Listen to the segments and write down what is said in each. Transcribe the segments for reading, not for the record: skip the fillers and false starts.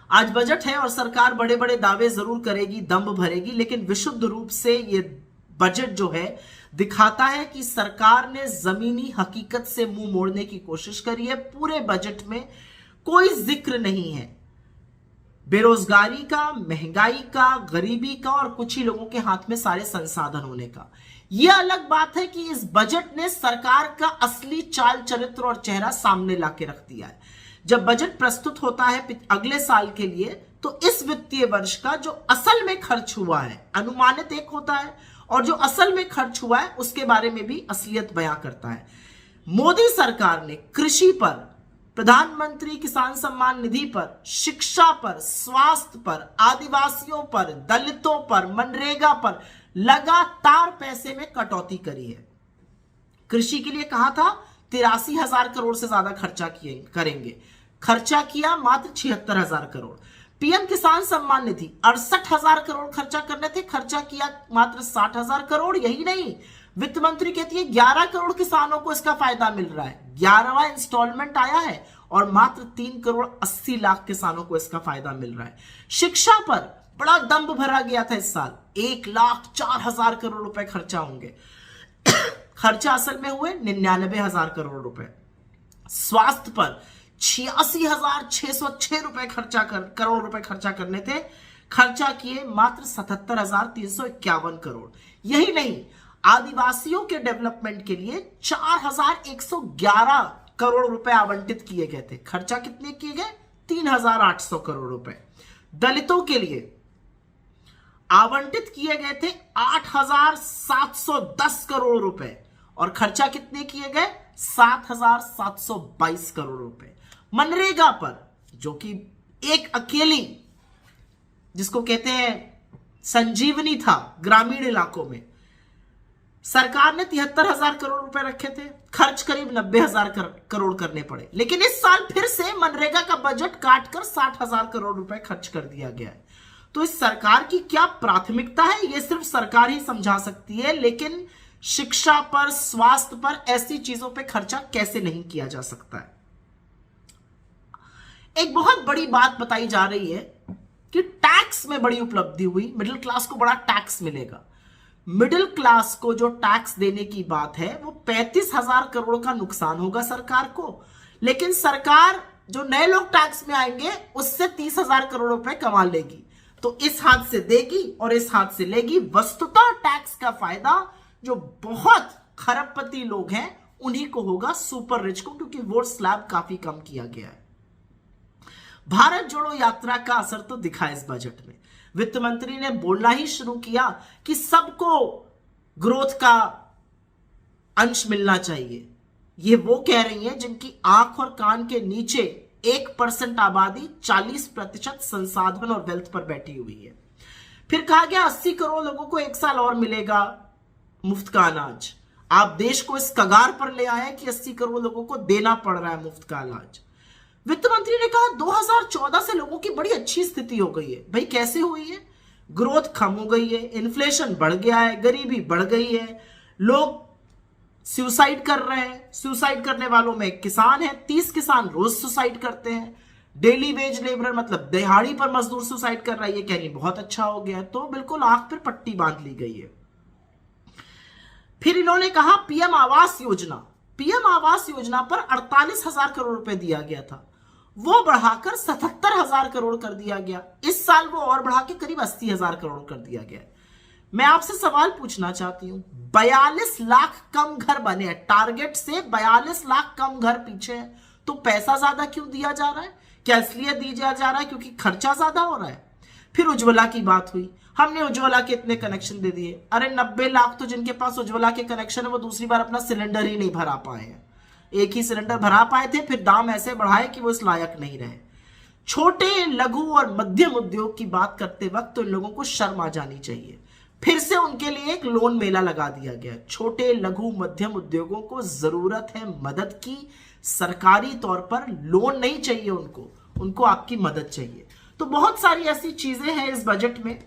आज बजट है और सरकार बड़े बड़े दावे जरूर करेगी, दम्भ भरेगी, लेकिन विशुद्ध रूप से ये बजट जो है दिखाता है कि सरकार ने जमीनी हकीकत से मुंह मोड़ने की कोशिश करी है। पूरे बजट में कोई जिक्र नहीं है बेरोजगारी का, महंगाई का, गरीबी का और कुछ ही लोगों के हाथ में सारे संसाधन होने का। यह अलग बात है कि इस बजट ने सरकार का असली चाल चरित्र और चेहरा सामने लाके रख दिया है। जब बजट प्रस्तुत होता है अगले साल के लिए, तो इस वित्तीय वर्ष का जो असल में खर्च हुआ है, अनुमानित एक होता है और जो असल में खर्च हुआ है उसके बारे में भी असलियत बयां करता है। मोदी सरकार ने कृषि पर, प्रधानमंत्री किसान सम्मान निधि पर, शिक्षा पर, स्वास्थ्य पर, आदिवासियों पर, दलितों पर, मनरेगा पर लगातार पैसे में कटौती करी है। कृषि के लिए कहा था 83,000 करोड़ से ज्यादा खर्चा करेंगे, खर्चा किया मात्र 76,000 करोड़। पीएम किसान सम्मान निधि 68,000 करोड़ खर्चा करने थे, खर्चा किया मात्र 60,000 करोड़। यही नहीं, वित्त मंत्री कहती है 11 करोड़ किसानों को इसका फायदा मिल रहा है। 11वां इंस्टॉलमेंट आया है और मात्र 3 करोड़ 80 लाख किसानों को इसका फायदा मिल रहा है। शिक्षा पर बड़ा दम्भ भरा गया था इस साल, 1,04,000 करोड़ रुपए खर्चा होंगे। खर्चा असल में हुए 99,000 करोड़ रुपए। स्वास्थ्य पर 86,606 रुपए करोड़ रुपए खर्चा करने थे, खर्चा किए मात्र 77,351 करोड़। यही नहीं, आदिवासियों के डेवलपमेंट के लिए 4,111 करोड़ रुपए आवंटित किए गए थे, खर्चा कितने किए गए? 3,800 करोड़ रुपए। दलितों के लिए आवंटित किए गए थे 8,710 करोड़ रुपए और खर्चा कितने किए गए? 7,722 करोड़ रुपए। मनरेगा पर, जो कि एक अकेली जिसको कहते हैं संजीवनी था ग्रामीण इलाकों में, सरकार ने 73,000 करोड़ रुपए रखे थे, खर्च करीब 90,000 करोड़ करने पड़े। लेकिन इस साल फिर से मनरेगा का बजट काटकर 60,000 करोड़ रुपए खर्च कर दिया गया है। तो इस सरकार की क्या प्राथमिकता है, यह सिर्फ सरकार ही समझा सकती है। लेकिन शिक्षा पर, स्वास्थ्य पर, ऐसी चीजों पर खर्चा कैसे नहीं किया जा सकता है। एक बहुत बड़ी बात बताई जा रही है कि टैक्स में बड़ी उपलब्धि हुई, मिडिल क्लास को बड़ा टैक्स मिलेगा। मिडिल क्लास को जो टैक्स देने की बात है वो 35,000 करोड़ का नुकसान होगा सरकार को, लेकिन सरकार जो नए लोग टैक्स में आएंगे उससे 30,000 करोड़ रुपए कमा लेगी। तो इस हाथ से देगी और इस हाथ से लेगी। वस्तुतः टैक्स का फायदा जो बहुत खरबपति लोग हैं उन्हीं को होगा, सुपर रिच को, क्योंकि वोट स्लैब काफी कम किया गया है। भारत जोड़ो यात्रा का असर तो दिखा इस बजट में। वित्त मंत्री ने बोलना ही शुरू किया कि सबको ग्रोथ का अंश मिलना चाहिए। ये वो कह रही हैं जिनकी आंख और कान के नीचे 1% आबादी 40% संसाधन और वेल्थ पर बैठी हुई है। फिर कहा गया 80 करोड़ लोगों को 1 साल और मिलेगा मुफ्त का अनाज। आप देश को इस कगार पर ले आए कि 80 करोड़ लोगों को देना पड़ रहा है मुफ्त का अनाज। वित्त मंत्री ने कहा 2014 से लोगों की बड़ी अच्छी स्थिति हो गई है। भाई कैसे हुई है? ग्रोथ कम हो गई है, इन्फ्लेशन बढ़ गया है, गरीबी बढ़ गई है, लोग सुसाइड कर रहे हैं। सुसाइड करने वालों में किसान है, 30 किसान रोज सुसाइड करते हैं। डेली वेज लेबर मतलब दिहाड़ी पर मजदूर सुसाइड कर रहा है। ये कहनी बहुत अच्छा हो गया, तो बिल्कुल आंख पर पट्टी बांध ली गई है। फिर इन्होंने कहा पीएम आवास योजना पर 48,000 करोड़ रुपए दिया गया था, वो बढ़ाकर 77,000 करोड़ कर दिया गया। इस साल वो और बढ़ा के करीब 80,000 करोड़ कर दिया गया। मैं आपसे सवाल पूछना चाहती हूं, 42 लाख कम घर बने हैं, टारगेट से 42 लाख कम घर पीछे है, तो पैसा ज्यादा क्यों दिया जा रहा है? क्या इसलिए दिया जा रहा है क्योंकि खर्चा ज्यादा हो रहा है? फिर उज्ज्वला की बात हुई, हमने उज्ज्वला के इतने कनेक्शन दे दिए। अरे 90 लाख तो जिनके पास उज्ज्वला के कनेक्शन है वो दूसरी बार अपना सिलेंडर ही नहीं भरा पाए हैं। एक ही सिलेंडर भरा पाए थे, फिर दाम ऐसे बढ़ाए कि वो इस लायक नहीं रहे। छोटे, लघु और मध्यम उद्योग की बात करते वक्त तो इन लोगों को शर्म आ जानी चाहिए। फिर से उनके लिए एक लोन मेला लगा दिया गया। छोटे, लघु, मध्यम उद्योगों को जरूरत है मदद की। सरकारी तौर पर लोन नहीं चाहिए उनको आपकी मदद चाहिए। तो बहुत सारी ऐसी चीजें हैं इस बजट में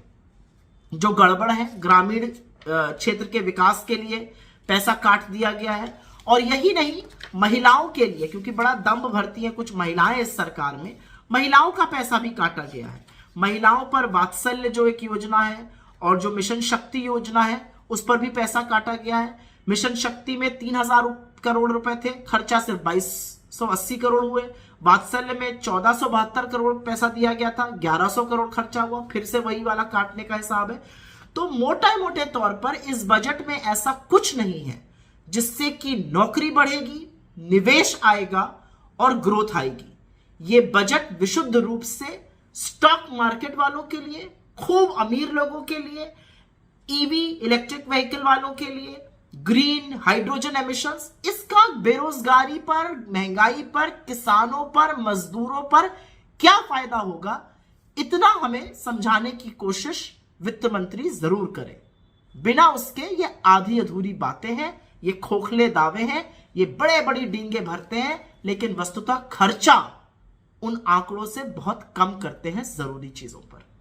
जो गड़बड़ है। ग्रामीण क्षेत्र के विकास के लिए पैसा काट दिया गया है। और यही नहीं, महिलाओं के लिए, क्योंकि बड़ा दम्भ भरती है कुछ महिलाएं इस सरकार में, महिलाओं का पैसा भी काटा गया है। महिलाओं पर वात्सल्य जो एक योजना है और जो मिशन शक्ति योजना है उस पर भी पैसा काटा गया है। मिशन शक्ति में 3000 करोड़ रुपए थे, खर्चा सिर्फ 2280 करोड़ हुए। वात्सल्य में 1472 करोड़ पैसा दिया गया था, 1100 करोड़ खर्चा हुआ। फिर से वही वाला काटने का हिसाब है। तो मोटे तौर पर इस बजट में ऐसा कुछ नहीं है जिससे कि नौकरी बढ़ेगी, निवेश आएगा और ग्रोथ आएगी। ये बजट विशुद्ध रूप से स्टॉक मार्केट वालों के लिए, खूब अमीर लोगों के लिए, ईवी इलेक्ट्रिक व्हीकल वालों के लिए, ग्रीन हाइड्रोजन एमिशंस, इसका बेरोजगारी पर, महंगाई पर, किसानों पर, मजदूरों पर क्या फायदा होगा, इतना हमें समझाने की कोशिश वित्त मंत्री जरूर करें। बिना उसके ये आधी अधूरी बातें हैं, ये खोखले दावे हैं, ये बड़े बड़ी डींगे भरते हैं, लेकिन वस्तुतः खर्चा उन आंकड़ों से बहुत कम करते हैं जरूरी चीजों पर।